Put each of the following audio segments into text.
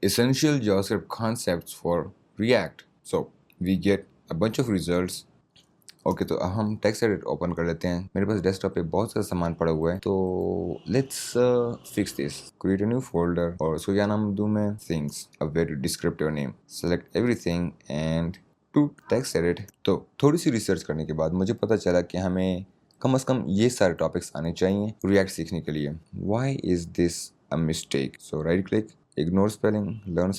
essential JavaScript concepts for React. So we get a bunch of results. Okay तो अब हम text edit open कर लेते हैं। मेरे पास डेस्कटॉप पे बहुत सारा सामान पड़ा हुआ है, तो let's fix this. Create a new folder और उसको क्या नाम दूं मैं? Things, a very descriptive name. Select everything and to text edit. तो थोड़ी सी रिसर्च करने के बाद मुझे पता चला कि हमें कम से कम ये सारे टॉपिक्स आने चाहिए रिएक्ट सीखने के लिए। Why is this a mistake? So right click, ignore spelling, learn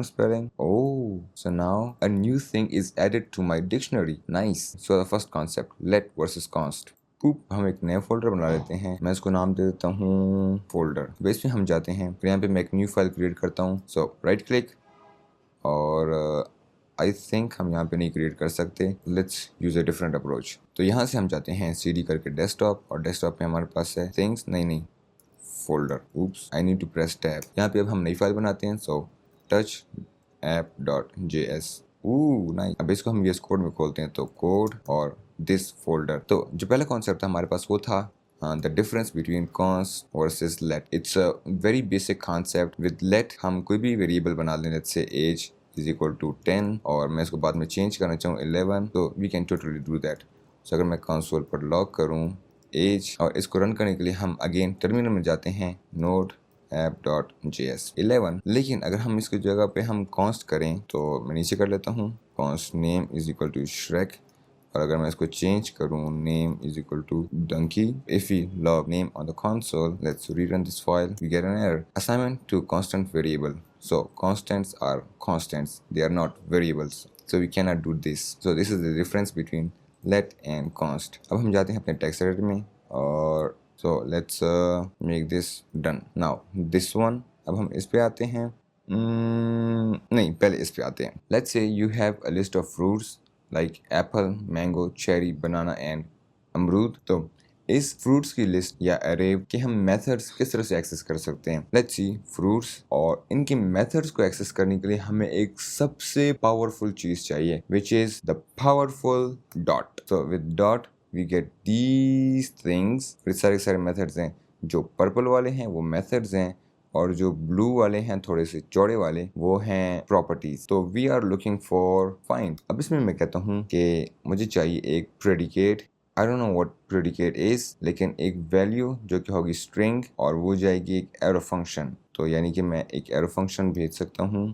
spelling. Oh, so now a new thing is added to my dictionary. Nice. So the first concept, let versus const. हम एक नया folder बना लेते हैं। मैं इसको नाम दे देता हूँ फोल्डर। बेस में हम जाते हैं, फिर यहाँ पे मैं एक न्यू फाइल क्रिएट करता हूँ। सो राइट क्लिक और आई थिंक हम यहाँ पे नहीं क्रिएट कर सकते। Let's use a different approach. तो यहाँ से हम जाते हैं CD करके डेस्कटॉप, और डेस्कटॉप पे हमारे पास है थिंग्स, नहीं folder. oops, I need to press tab. यहाँ पे अब हम नई फाइल बनाते हैं। So touch app.js। नाइस। अब इसको हम VS कोड में खोलते हैं, तो कोड और दिस फोल्डर। तो जो पहला कॉन्सेप्ट था हमारे पास वो था the difference between const versus let। It's a very basic concept. With let हम कोई भी वेरिएबल बना लें, let's say as is equal to 10, और मैं इसको बाद में चेंज करना चाहूँ 11, तो we can totally do that. So अगर मैं कंसोल पर लॉग करूँ एज, और इसको रन करने के लिए हम अगेन टर्मिनल में जाते हैं, नोड app.js 11। लेकिन अगर हम इसकी जगह पे हम कॉन्स्ट करें, तो मैं नीचे कर लेता हूँ const name is equal to Shrek, और अगर मैं इसको चेंज करूँ name is equal to donkey. If we log name on the console, let's rerun this file, we get an error. Assignment to constant variable. So constants are constants, they are not variables, so we cannot do this. So this is the difference between let and const। अब हम जाते हैं अपने text editor में, और so let's make this done now this one। अब हम इस पे आते हैं, नहीं पहले इस पे आते हैं। let's say you have a list of fruits like apple, mango, cherry, banana and अमरूद। तो इस फ्रूट्स की लिस्ट या अरे के हम मेथड्स किस तरह से एक्सेस कर सकते हैं? लेट्स सी फ्रूट्स, और इनके मेथड्स को एक्सेस करने के लिए हमें एक सबसे पावरफुल चीज चाहिए, which is the powerful dot. So with dot we get these things. सारे मेथड्स हैं। जो पर्पल वाले हैं वो मेथड्स हैं, और जो ब्लू वाले हैं थोड़े से चौड़े वाले वो हैं प्रॉपर्टीज। तो we are looking for find. अब इसमें मैं कहता हूँ कि मुझे चाहिए एक predicate. I don't know what predicate is, लेकिन एक वैल्यू जो कि होगी स्ट्रिंग, और वो जाएगी एक एरो फंक्शन। तो यानी कि मैं एक एरो फंक्शन भेज सकता हूँ।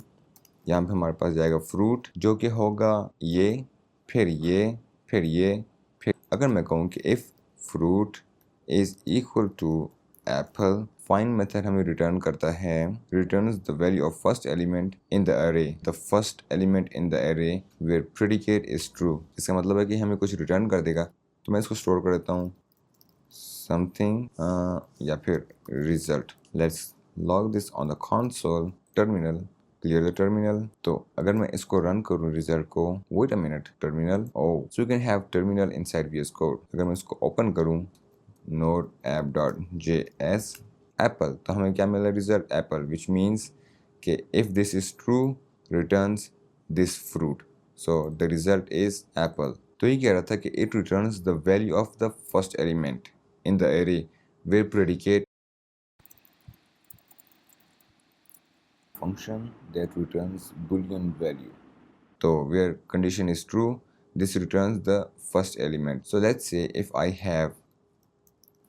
यहाँ पे हमारे पास जाएगा फ्रूट, जो कि होगा ये, फिर ये, फिर ये, फिर अगर मैं कहूँ कि if fruit is equal to apple, find method हमें रिटर्न करता है, returns the value of first element in the array, the first element in the array where predicate is true. इसका मतलब है कि हमें कुछ रिटर्न कर देगा। तो मैं इसको स्टोर कर देता हूँ समथिंग या फिर result. Let's log this on the console, terminal, clear the terminal. तो अगर मैं इसको रन करूँ रिजल्ट को, wait a minute, terminal, oh so you can have terminal inside VS code. अगर मैं इसको ओपन करूँ नोड app.js एप्पल, तो हमें क्या मिला? रिजल्ट एप्पल, विच मीन्स कि if this is true returns this fruit, so the result is apple. तो ये कह रहा था कि it returns the value of the first element in the array where predicate function that returns boolean value. So where condition is true, this returns the first element. So let's say if I have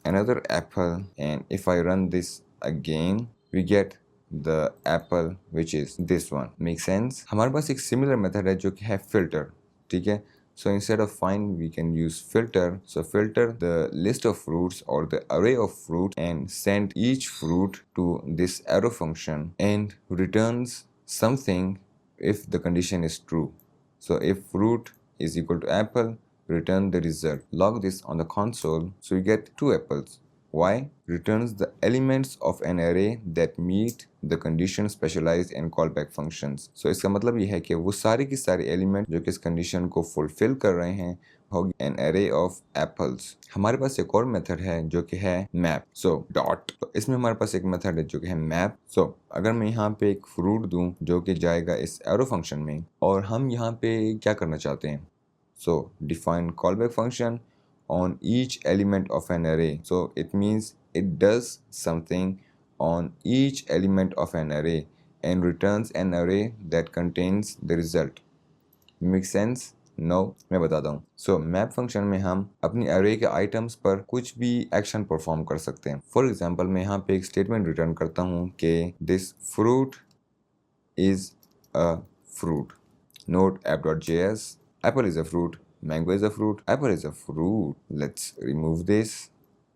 another apple, and if I run this again, we get the apple which is this one। Make sense? हमारे पास एक similar method है जो कि है filter, ठीक है? So instead of find, we can use filter। So filter the list of fruits or the array of fruit and send each fruit to this arrow function and returns something if the condition is true। So if fruit is equal to apple, return the result. Log this on the console, so you get 2 apples। Why? Returns the elements of an array that meet the condition specialized and callback functions। So इसका मतलब ये है कि वो सारे की सारे element जो कि इस कंडीशन को फुलफिल कर रहे हैं होगी an array of apples। हमारे पास एक और मेथड है जो कि है map। So dot, तो इसमें हमारे पास एक मेथड है जो कि है map। So अगर मैं यहाँ पे एक फ्रूट दूं जो कि जाएगा इस एरो फंक्शन में, और हम यहाँ पे क्या करना चाहते हैं, so define callback function on each element of an array। So it means it does something on each element of an array and returns an array that contains the result. Make sense? No, मैं बताता हूँ. So map function में हम अपनी array के items पर कुछ भी action perform कर सकते हैं. For example मैं यहाँ पे एक statement return करता हूँ कि this fruit is a fruit. Node app.js. Apple is a fruit. Mango is a fruit. Apple is a fruit. Let's remove this.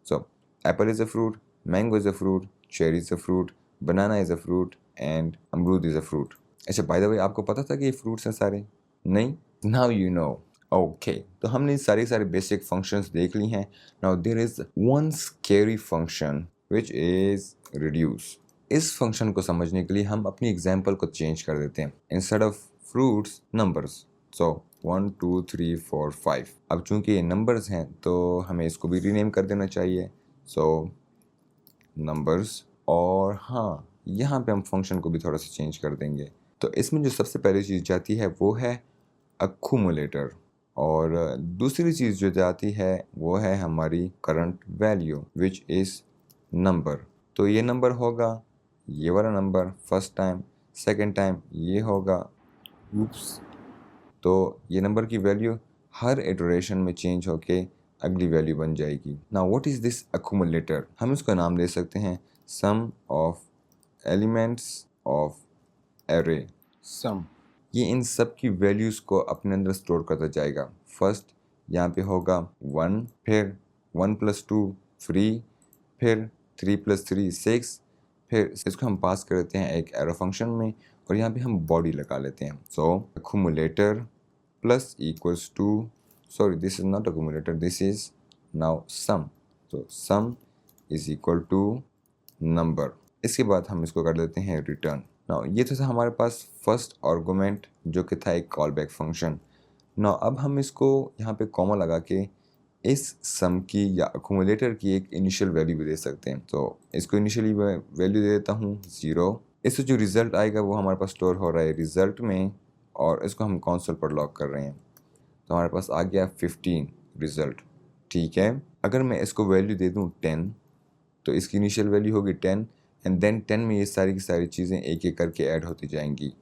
So apple is a fruit. Mango is a fruit. Cherry is a fruit. Banana is a fruit. And अमरूद is a fruit. अच्छा by the way आपको पता था कि ये fruits हैं सारे? नहीं? Now you know. Okay, तो हमने सारे बेसिक फंक्शंस देख ली हैं. Now there is one scary function which is reduce. इस फंक्शन को समझने के लिए हम अपनी एग्जाम्पल को चेंज कर देते हैं. Instead of fruits, numbers. So 1 2 3 4 5. अब चूंकि ये नंबर्स हैं तो हमें इसको भी रीनेम कर देना चाहिए. So numbers. और हाँ, यहाँ पे हम फंक्शन को भी थोड़ा सा चेंज कर देंगे. तो इसमें जो सबसे पहली चीज़ जाती है वो है accumulator, और दूसरी चीज़ जो जाती है वो है हमारी current value which is number. तो ये नंबर होगा ये वाला number first time, second time ये होगा oops. तो ये नंबर की वैल्यू हर इटरेशन में चेंज होके अगली वैल्यू बन जाएगी. Now what is this accumulator? हम इसका नाम दे सकते हैं सम ऑफ एलिमेंट्स ऑफ एरे. सम ये इन सब की वैल्यूज़ को अपने अंदर स्टोर करता जाएगा. फर्स्ट यहाँ पे होगा 1, फिर 1 + 2 3, फिर 3 + 3 6, फिर इसको हम पास कर देते हैं एक एरो फंक्शन में और यहाँ पे हम बॉडी लगा लेते हैं. So accumulator plus equals to, sorry this is not accumulator, this is now sum. तो sum is equal to number. इसके बाद हम इसको कर देते हैं रिटर्न. नाउ ये तो था हमारे पास फर्स्ट आर्गुमेंट जो कि था एक कॉल बैक फंक्शन. नाउ अब हम इसको यहाँ पे कॉमा लगा के इस सम की या अक्यूमुलेटर की एक इनिशियल वैल्यू भी दे सकते हैं. तो इसको इनिशियली वैल्यू दे देता हूँ 0. इससे जो रिजल्ट आएगा वो हमारे पास स्टोर हो रहा है रिजल्ट में और इसको हम कंसोल पर लॉक कर रहे हैं. तो हमारे पास आ गया 15 रिजल्ट. ठीक है, अगर मैं इसको वैल्यू दे दूँ 10 तो इसकी इनिशियल वैल्यू होगी 10 एंड देन 10 में ये सारी की सारी चीज़ें एक एक करके ऐड होती जाएंगी.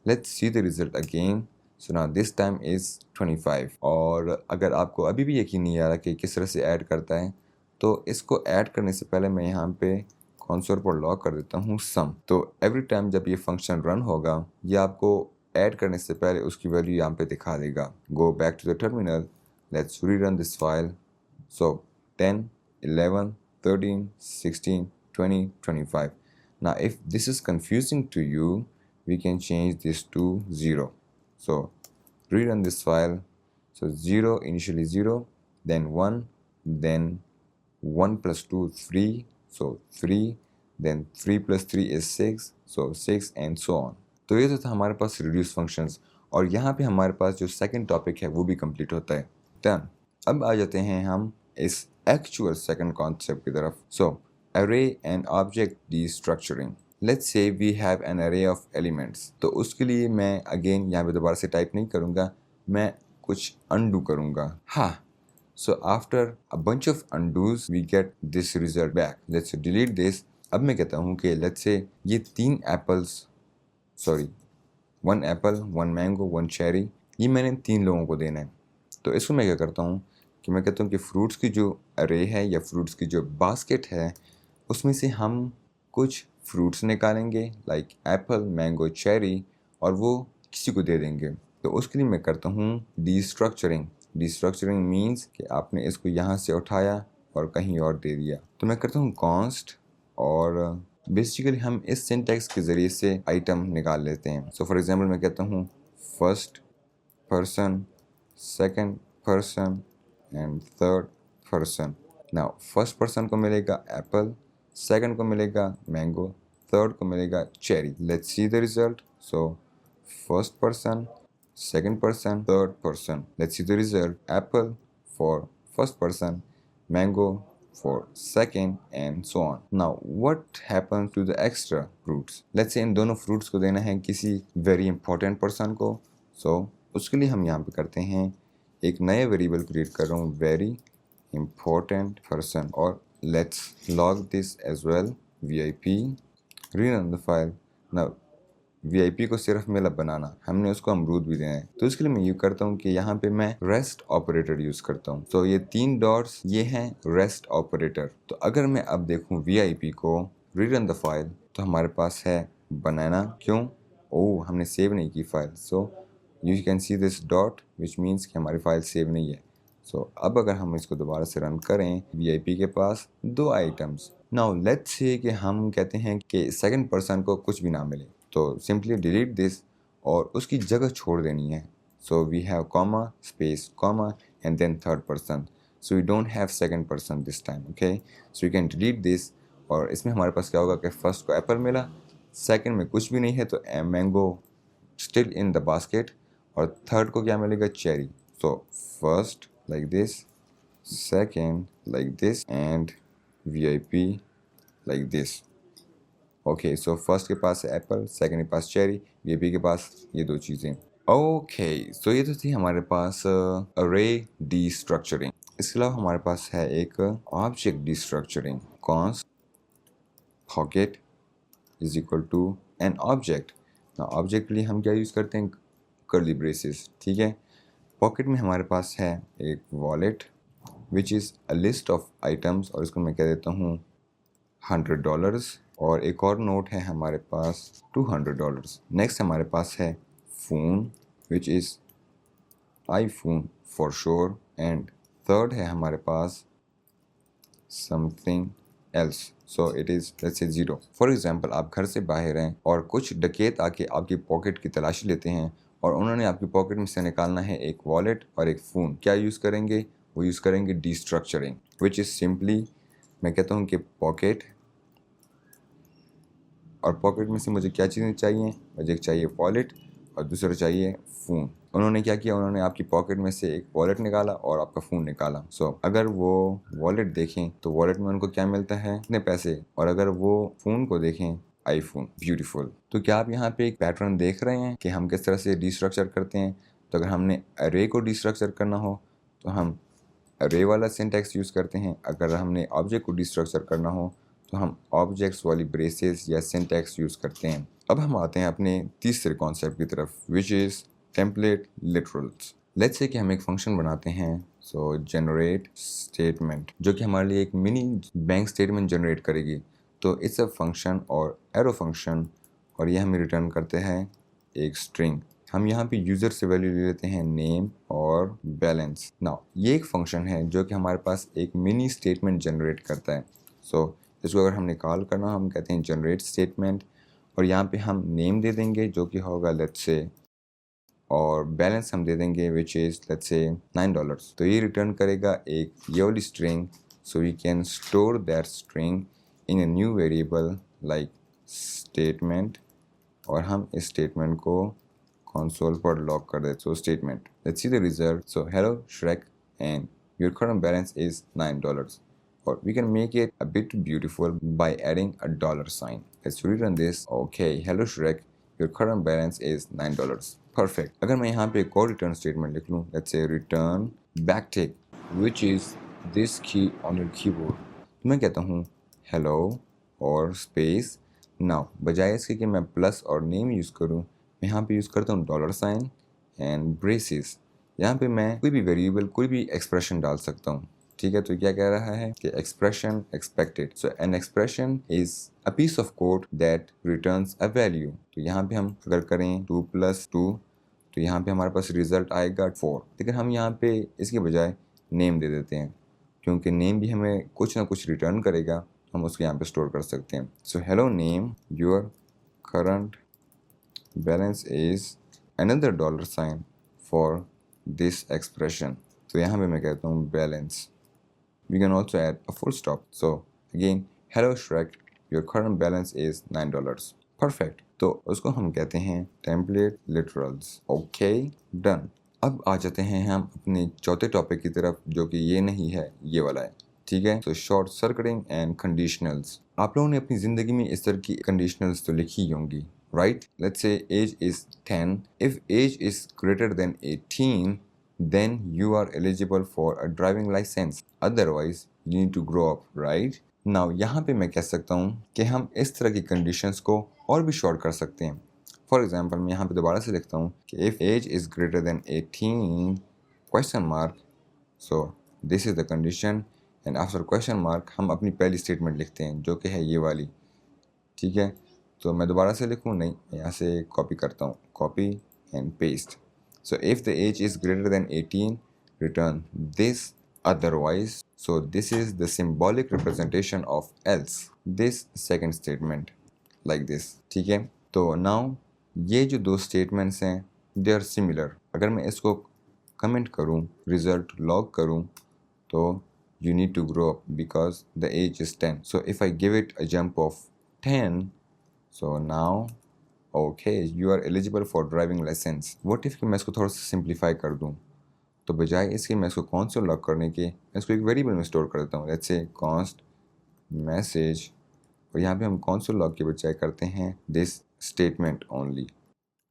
Let's see the result again. So now this time is 25. और अगर आपको अभी भी यकीन नहीं आ रहा कि किस तरह से ऐड करता है तो इसको ऐड करने से पहले मैं यहाँ पे कंसोल पर लॉक कर देता हूँ सम. तो एवरी टाइम जब ये फंक्शन रन होगा ये आपको ऐड करने से पहले उसकी वैल्यू यहाँ पे दिखा देगा. Go back to the terminal. Let's rerun this file. So 10 11 13 16 20 25. Now if this is confusing to you, we can change this to 0. So rerun this file. So 0, initially 0, then 1, then 1 + 2 3, so 3, then 3 + 3 is 6, so 6 and so on. तो ये तो था हमारे पास reduce functions और यहाँ पे हमारे पास जो सेकंड टॉपिक है वो भी कंप्लीट होता है. डन. अब आ जाते हैं हम इस एक्चुअल सेकंड कॉन्सेप्ट की तरफ. सो array and object destructuring. Let's say we have an array of elements. तो उसके लिए मैं अगेन यहाँ पे दोबारा से टाइप नहीं करूँगा, मैं कुछ undo करूँगा. हाँ, so after a bunch of undos we get this result back. Let's delete this. अब मैं कहता हूँ कि let's say ये 3 apples, sorry 1 apple, 1 mango, 1 cherry, ये मैंने 3 लोगों को देना है. तो इसको मैं क्या करता हूँ कि मैं कहता हूँ कि फ्रूट्स की जो अरे है या फ्रूट्स की जो बास्केट है उसमें से हम कुछ फ्रूट्स निकालेंगे लाइक एप्पल, मैंगो, चेरी और वो किसी को दे देंगे. तो उसके लिए मैं करता हूँ डिस्ट्रक्चरिंग. डिस्ट्रक्चरिंग मीन्स कि आपने इसको यहाँ से उठाया और कहीं और दे दिया. तो मैं करता हूँ कॉन्स्ट और बेसिकली हम इस सिंटैक्स के ज़रिए से आइटम निकाल लेते हैं. सो फॉर एग्जांपल मैं कहता हूँ first person, second person and third person. Now first person को मिलेगा एप्पल, सेकंड को मिलेगा मैंगो, थर्ड को मिलेगा cherry. Let's see the result. So first person, second person, third person. Let's see the result. Apple for first person, mango for second and so on. Now what happens to the extra fruits? Let's say इन दोनों fruits को देना है किसी very important person को. सो उसके लिए हम यहाँ पे करते हैं एक नया वेरिएबल क्रिएट कर रहा हूँ वेरी इंपॉर्टेंट पर्सन और let's log this as well, VIP, rerun the file. Now VIP को सिर्फ मिला बनाना, हमने उसको अमरूद भी देना है, तो इसके लिए मैं यूज करता हूँ कि यहाँ पे मैं रेस्ट ऑपरेटर यूज करता हूँ। तो ये 3 डॉट्स ये हैं रेस्ट ऑपरेटर। तो अगर मैं अब देखूँ VIP को रिटर्न द फाइल, तो हमारे पास है बनाना। क्यों? ओह, हमने सेव नहीं की file. So you can see this dot which means कि हमारी फाइल सेव नहीं है। अब अगर हम इसको दोबारा से रन करें, VIP के पास 2 आइटम्स। नाउ लेट्स से कि हम कहते हैं कि सेकंड पर्सन को कुछ भी ना मिले, तो सिंपली डिलीट दिस और उसकी जगह छोड़ देनी है। So we have comma space comma and then third person, so we don't have second person this time. Okay, so you can delete this. और इसमें हमारे पास क्या होगा कि फर्स्ट को एप्पल मिला, सेकंड में कुछ भी नहीं है तो mango still in the basket, और थर्ड को क्या मिलेगा? Cherry. So first like this, second like this, and VIP like this. Okay, so first के पास है एप्पल, सेकंड के पास चेरी, VIP के पास ये 2 चीज़ें। ओके, सो ये तो थी हमारे पास अरे डिस्ट्रक्चरिंग। इसके अलावा हमारे पास है एक object destructuring. Const pocket is equal to an object. Object के लिए हम क्या यूज़ करते हैं? Curly braces. ठीक है, पॉकेट में हमारे पास है एक wallet which is a list of items, और इसको मैं कह देता हूँ $100। और एक और नोट है हमारे पास $200। नेक्स्ट हमारे पास है phone which is iPhone for sure, and third है हमारे पास something else, so it is let's say 0। For example, आप घर से बाहर हैं और कुछ डकैत आके आपकी पॉकेट की तलाशी लेते हैं और उन्होंने आपकी पॉकेट में से निकालना है एक वॉलेट और एक फ़ोन। क्या यूज़ करेंगे? वो यूज़ करेंगे डिस्ट्रक्चरिंग, विच इज़ सिंपली मैं कहता हूँ कि पॉकेट, और पॉकेट में से मुझे क्या चीज़ें चाहिए? मुझे एक चाहिए वॉलेट और दूसरा चाहिए फ़ोन। उन्होंने क्या किया? उन्होंने आपकी पॉकेट में से एक वॉलेट निकाला और आपका फ़ोन निकाला। अगर वो वॉलेट देखें तो वॉलेट में उनको क्या मिलता है? इतने पैसे। और अगर वो फ़ोन को देखें, आईफोन। ब्यूटीफुल। तो क्या आप यहाँ पे एक पैटर्न देख रहे हैं कि हम किस तरह से डिस्ट्रक्चर करते हैं? तो अगर हमने अरे को डिस्ट्रक्चर करना हो तो हम अरे वाला सिंटैक्स यूज़ करते हैं। अगर हमने ऑब्जेक्ट को डिस्ट्रक्चर करना हो तो हम ऑब्जेक्ट्स वाली ब्रेसेस या सिंटैक्स यूज़ करते हैं। अब हम आते हैं अपने तीसरे कॉन्सेप्ट की तरफ, which is template literals. Let's say कि हम एक फंक्शन बनाते हैं, सो जनरेट स्टेटमेंट, जो कि हमारे लिए एक मिनी बैंक स्टेटमेंट जनरेट करेगी। तो इट्स अ फंक्शन और एरो फंक्शन, और ये हमें रिटर्न करते हैं एक स्ट्रिंग। हम यहाँ पे यूज़र से वैल्यू ले लेते हैं नेम और बैलेंस। नाउ ये एक फंक्शन है जो कि हमारे पास एक मिनी स्टेटमेंट जनरेट करता है। इसको अगर हमने कॉल करना, हम कहते हैं जनरेट स्टेटमेंट, और यहाँ पे हम नेम दे देंगे जो कि होगा लेट्स से, और बैलेंस हम दे देंगे विच इज़ लेट्स से $9। तो ये रिटर्न करेगा एक ये वाली string. So we can store that string in a new variable like statement, और हम इस स्टेटमेंट को console पर लॉक कर देते। Statement, let's see the result. So hello Shrek, and your current balance is $9. Or we can make it a bit beautiful by adding a dollar sign. Let's rerun this. Okay, hello Shrek, your current balance is $9. Perfect. अगर मैं यहाँ पे एक और return statement लिख लूँ, let's say return backtick, which is this key on your keyboard. तो मैं कहता हूँ hello और स्पेस। नाउ बजाय इसके कि मैं प्लस और नेम यूज़ करूँ, मैं यहाँ पे यूज़ करता हूँ डॉलर साइन एंड ब्रेसेस। यहाँ पे मैं कोई भी वेरिएबल, कोई भी एक्सप्रेशन डाल सकता हूँ। ठीक है, तो क्या कह रहा है कि expression expected. So an expression is a piece of code that returns a value. तो यहाँ पे हम अगर करें 2 + 2, तो यहाँ पे हमारे पास रिजल्ट आएगा 4। लेकिन हम यहाँ पे इसके बजाय नेम दे देते हैं, क्योंकि नेम भी हमें कुछ ना कुछ रिटर्न करेगा, हम उसको यहाँ पे स्टोर कर सकते हैं। So hello name, your current balance is another dollar sign for this expression. तो यहाँ पे मैं कहता हूँ balance. We can also add a full stop. So again, hello Shrek, your current balance is $9. Perfect. तो उसको हम कहते हैं template literals. Okay, done. अब आ जाते हैं हम अपने चौथे टॉपिक की तरफ, जो कि ये नहीं है, ये वाला है। ठीक है, तो शॉर्ट सर्किटिंग एंड कंडीशनल्स। आप लोगों ने अपनी ज़िंदगी में इस तरह की कंडीशनल्स तो लिखी ही होंगी, right? Let's say age is 10. If age is greater than 18, then you are eligible for a driving license. Otherwise, you need to grow up, right? Now, यहाँ पे मैं कह सकता हूँ कि हम इस तरह की कंडीशंस को और भी शॉर्ट कर सकते हैं। फॉर एग्जाम्पल मैं यहाँ पे दोबारा से लिखता हूँ कि if age is greater than 18 question mark, so this is the condition and after question mark हम अपनी पहली स्टेटमेंट लिखते हैं जो कि है ये वाली, ठीक है। तो मैं दोबारा से लिखूँ नहीं, यहाँ से कॉपी करता हूँ, copy and paste. So if the age is greater than 18 return this, otherwise, so this is the symbolic representation of else, this second statement like this, ठीक है। तो नाउ ये जो दो स्टेटमेंट्स हैं दे आर सिमिलर। अगर मैं इसको कमेंट करूँ, रिजल्ट लॉग करूँ, तो you need to grow up because the age is 10. So if I give it a jump of 10, so now okay you are eligible for driving license. What if कि मैं इसको थोड़ा सा simplify कर दूँ, तो बजाय इसके मैं इसको console लॉग करने के मैं इसको एक वेरिएबल में स्टोर कर देता हूँ, let's say const message, और यहाँ पे हम console लॉग के बजाय करते हैं this statement only.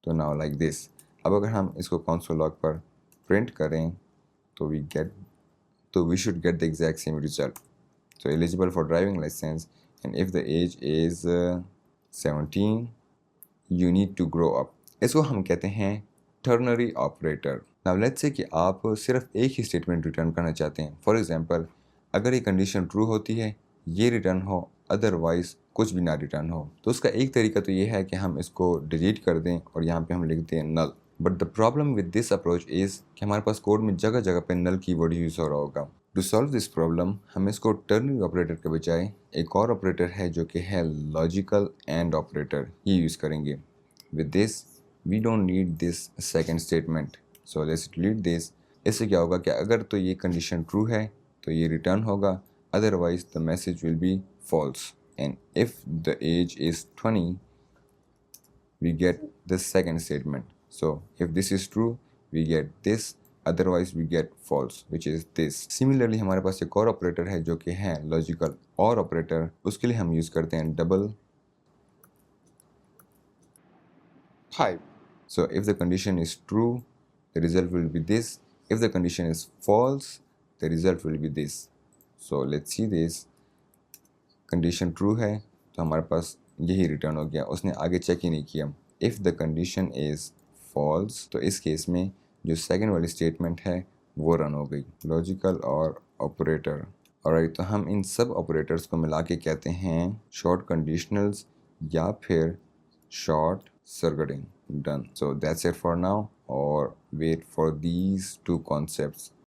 तो now like this. अब अगर हम इसको console log पर प्रिंट करें तो we should get the exact same result. So eligible for driving license, and if the age is 17 you need to grow up. इसको हम कहते हैं ternary operator. Now let's say कि आप सिर्फ एक ही स्टेटमेंट रिटर्न करना चाहते हैं। फॉर एग्जांपल अगर ये कंडीशन ट्रू होती है ये रिटर्न हो, अदरवाइज कुछ भी ना रिटर्न हो, तो उसका एक तरीका तो ये है कि हम इसको डिलीट कर दें और यहाँ पे हम लिख दें null. But the problem with this approach is कि हमारे पास कोड में जगह जगह पे नल कीवर्ड यूज़ हो रहा होगा। टू सॉल्व दिस प्रॉब्लम हम इसको टर्नरी ऑपरेटर के बजाय एक और ऑपरेटर है जो कि है लॉजिकल एंड ऑपरेटर, ये यूज़ करेंगे। With this we don't need this second statement, so let's delete this. इससे क्या होगा कि अगर तो ये कंडीशन ट्रू है तो ये रिटर्न होगा, otherwise the message will be false, and if the age is 20 we get the second statement. So if this is true we get this, otherwise we get false, which is this. Similarly हमारे पास एक और operator है जो कि है logical और operator, उसके लिए हम यूज़ करते हैं double pipe. So if the condition is true the result will be this, if the condition is false the result will be this. So let's see this. Condition true है तो हमारे पास यही return हो गया, उसने आगे चेक ही नहीं किया। If the condition is false तो इस केस में जो सेकंड वाली स्टेटमेंट है वो रन हो गई, लॉजिकल और ऑपरेटर। ऑलराइट, तो हम इन सब ऑपरेटर्स को मिला के कहते हैं शॉर्ट कंडीशनल्स या फिर short circuiting. Done. So that's it for now, और wait for these two concepts